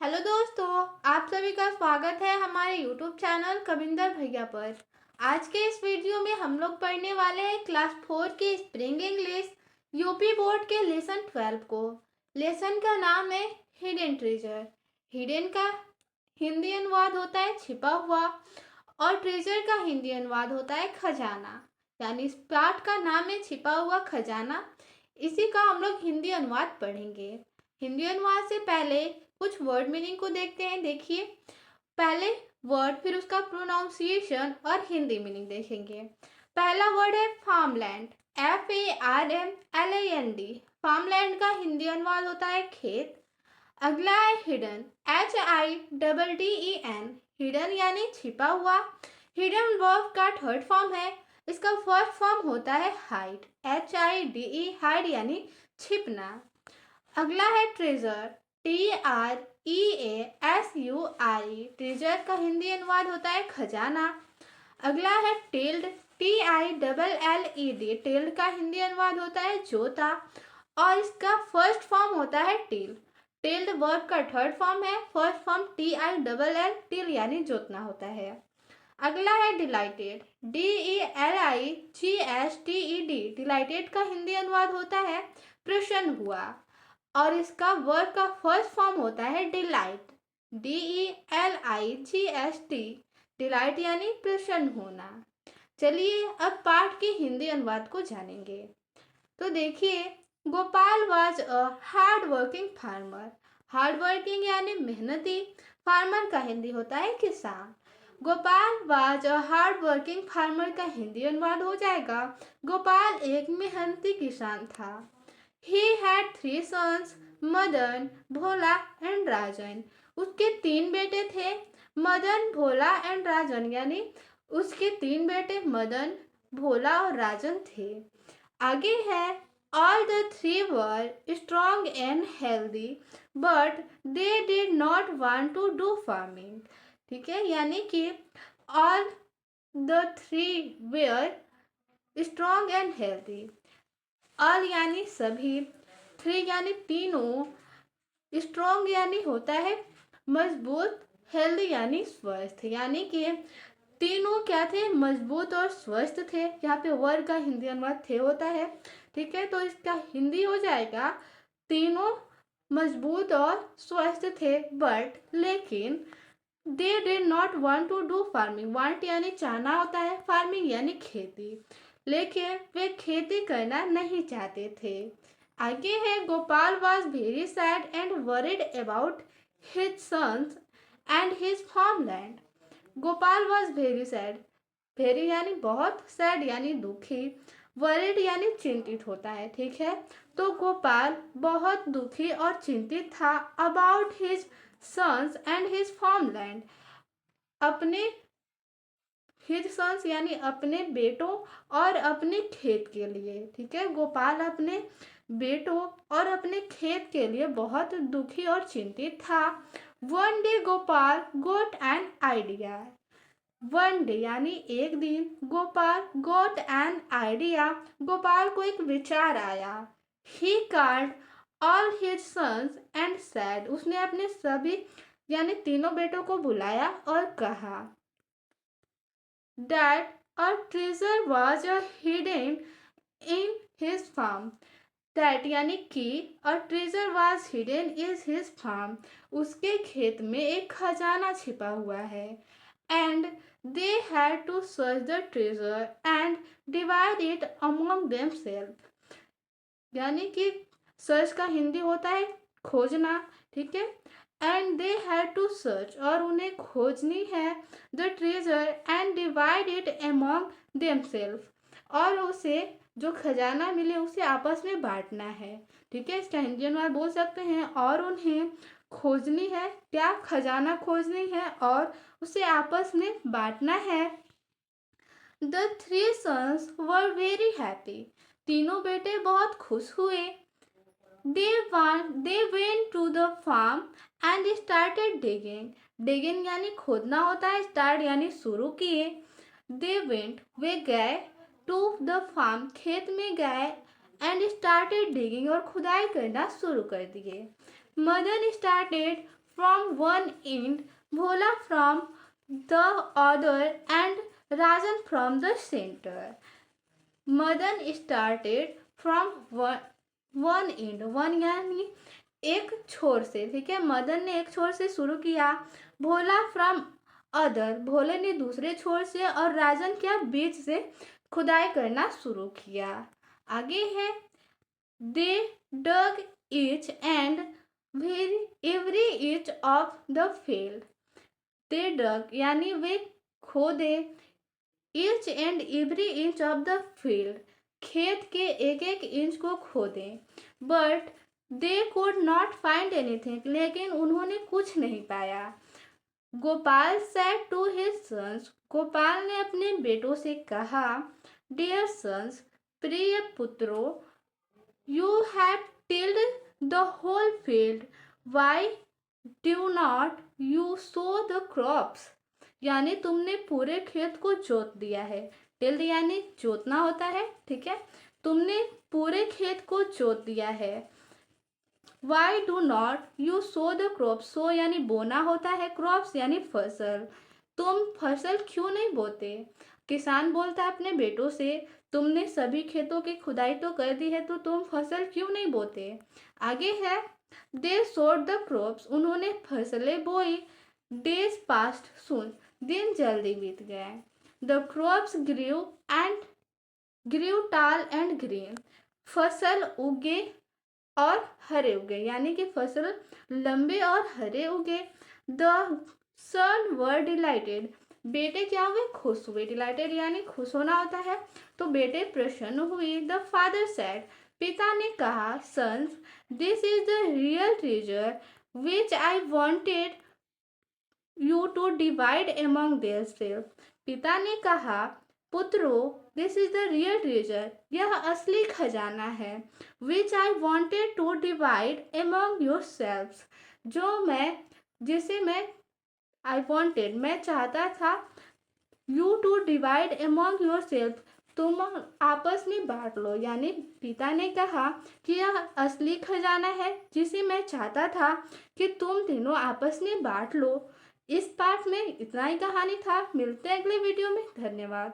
Hello दोस्तों, आप सभी का स्वागत है हमारे यूट्यूब चैनल कविंदर भैया पर। आज के इस वीडियो में हम लोग पढ़ने वाले हैं क्लास 4 के स्प्रिंग इंग्लिश यूपी बोर्ड के लेसन 12 को। लेसन का नाम है हिडन ट्रेजर। हिडन का हिंदी अनुवाद होता है छिपा हुआ और ट्रेजर का हिंदी अनुवाद होता है खजाना। यानी इस पाठ का नाम है छिपा हुआ खजाना। इसी का हम लोग हिंदी अनुवाद पढ़ेंगे। हिंदी अनुवाद से पहले कुछ वर्ड मीनिंग को देखते हैं। देखिए, पहले वर्ड फिर उसका प्रोनाउंसिएशन और हिंदी मीनिंग देखेंगे। पहला वर्ड है फार्मलैंड, FARMLAND। फार्मलैंड का हिंदी अनुवाद होता है खेत। अगला है हिडन, HIDDEN। हिडन यानी छिपा हुआ। हिडन वर्ब का थर्ड फॉर्म है। इसका फर्स्ट फॉर्म होता है हाइड, HIDE, हाइड यानी छिपना। अगला है ट्रेजर, TREASURE। ट्रेजर का हिंदी अनुवाद होता है खजाना। अगला है टेल्ड, TILLED। टेल्ड का हिंदी अनुवाद होता है जोता और इसका फर्स्ट फॉर्म होता है टेल। टेल्ड वर्ब का थर्ड फॉर्म है। फर्स्ट फॉर्म TILL, टिल यानी जोतना होता है। अगला है डिलाइटेड, DELIGHTED। डिलाइटेड का हिंदी अनुवाद होता है प्रसन्न हुआ और इसका वर्ब का फर्स्ट फॉर्म होता है डिलाइट, DELIGHT। डिलाइट यानी प्रसन्न होना। चलिए अब पाठ के हिंदी अनुवाद को जानेंगे। तो देखिए, Gopal was a hard working farmer. Hard working यानी मेहनती। फार्मर का हिंदी होता है किसान। Gopal was a hard working farmer का हिंदी अनुवाद हो जाएगा गोपाल एक मेहनती किसान था। He had 3 sons, Madan, Bhola and Rajan. उसके 3 बेटे थे, मदन, भोला एंड राजन। यानी उसके 3 बेटे मदन, भोला और राजन थे। आगे है all the 3 were strong and healthy but they did not want to do farming। ठीक है, यानी कि all the 3 were strong and healthy। All यानी सभी, 3 यानी तीनों, स्ट्रॉन्ग यानी होता है मजबूत, हेल्दी यानी स्वस्थ। यानी कि तीनों क्या थे, मजबूत और स्वस्थ थे। यहाँ पे वर्ड का हिंदी अनुवाद थे होता है। ठीक है, तो इसका हिंदी हो जाएगा तीनों मजबूत और स्वस्थ थे बट लेकिन they did not want to do farming. Want यानी चाहना होता है, फार्मिंग यानी खेती, लेकिन वे खेती करना नहीं चाहते थे। आगे है Gopal was very sad and worried about his sons and his farmland. Gopal was very sad, very यानी बहुत, सैड यानी दुखी, वरिड यानी चिंतित होता है। ठीक है, तो गोपाल बहुत दुखी और चिंतित था about his sons and his farmland, अपने हिज सन्स यानी अपने बेटों और अपने खेत के लिए। ठीक है, गोपाल अपने बेटों और अपने खेत के लिए बहुत दुखी और चिंतित था। One day Gopal got an idea. One day यानी एक दिन, Gopal got an idea, Gopal को एक विचार आया। He called all his sons and said. उसने अपने सभी यानी तीनों बेटों को बुलाया और कहा that a treasure was hidden in his farm। that यानी कि a treasure was hidden in his farm। उसके खेत में एक खजाना छिपा हुआ है। and they had to search the treasure and divide it among themselves। यानी कि सर्च का हिंदी होता है खोजना। ठीक है, and they had to search और उन्हें खोजनी है the treasure and divide it among themself, और उसे जो खजाना मिले उसे आपस में बांटना है। ठीक है, इसका हिंदी अनुवाद बोल सकते हैं और उन्हें खोजनी है, क्या खजाना खोजनी है और उसे आपस में बांटना है। The 3 sons were very happy. तीनों बेटे बहुत खुश हुए। They went to the farm and started digging। digging यानी खोदना होता है, start यानी शुरू किए। They went वे गए, to the farm खेत में गए, and started digging और खुदाई करना शुरू कर दिए। Madan started from one end, Bhola from the other, and Rajan from the center. Madan started from one end. One यानी एक छोर से, ठीक है। मदन ने एक छोर से शुरू किया, भोला फ्रॉम अदर, भोले ने दूसरे छोर से, और राजन क्या बीच से खुदाई करना शुरू किया। आगे है they dug each and every inch of the field. They dug यानी वे खोदे, each and every inch of the field खेत के एक एक इंच को खोदे, but they could not find anything, लेकिन उन्होंने कुछ नहीं पाया। Gopal said to his sons, Gopal ने अपने बेटों से कहा, डियर सन्स, प्रिय पुत्रों, you have tilled the whole field, why do not you sow the crops. यानी तुमने पूरे खेत को जोत दिया है। टिल्ड यानी जोतना होता है, ठीक है। तुमने पूरे खेत को जोत दिया है। Why do not you sow the crops, sow यानी बोना होता है, क्रॉप्स यानी फसल। तुम फसल क्यों नहीं बोते। किसान बोलता है अपने बेटों से, तुमने सभी खेतों की खुदाई तो कर दी है, तो तुम फसल क्यों नहीं बोते। आगे है दे सोड द क्रॉप्स, उन्होंने फसलें बोई। डेज पास्ट सून, दिन जल्दी बीत गए। द क्रॉप्स ग्रीव टाल एंड ग्रीन, फसल उगे और हरे उगे, यानी कि फसल लंबे और हरे उगे। द सन वर डिलाइटेड, बेटे क्या हुए, खुश हुए। डिलाइटेड यानी खुश होना होता है, तो बेटे प्रसन्न हुए। द फादर सेड, पिता ने कहा, sons, this is the real treasure which I wanted you to divide among theirself. पिता ने कहा, पुत्रों, this is the real treasure, यह असली खजाना है। Which I wanted to divide among yourselves, जिसे मैं आई वॉन्टेड, मैं चाहता था, you to divide among yourself, तुम आपस में बांट लो। यानी पिता ने कहा कि यह असली खजाना है जिसे मैं चाहता था कि तुम तीनों आपस में बांट लो। इस पार्ट में इतना ही कहानी था। मिलते हैं अगले वीडियो में। धन्यवाद।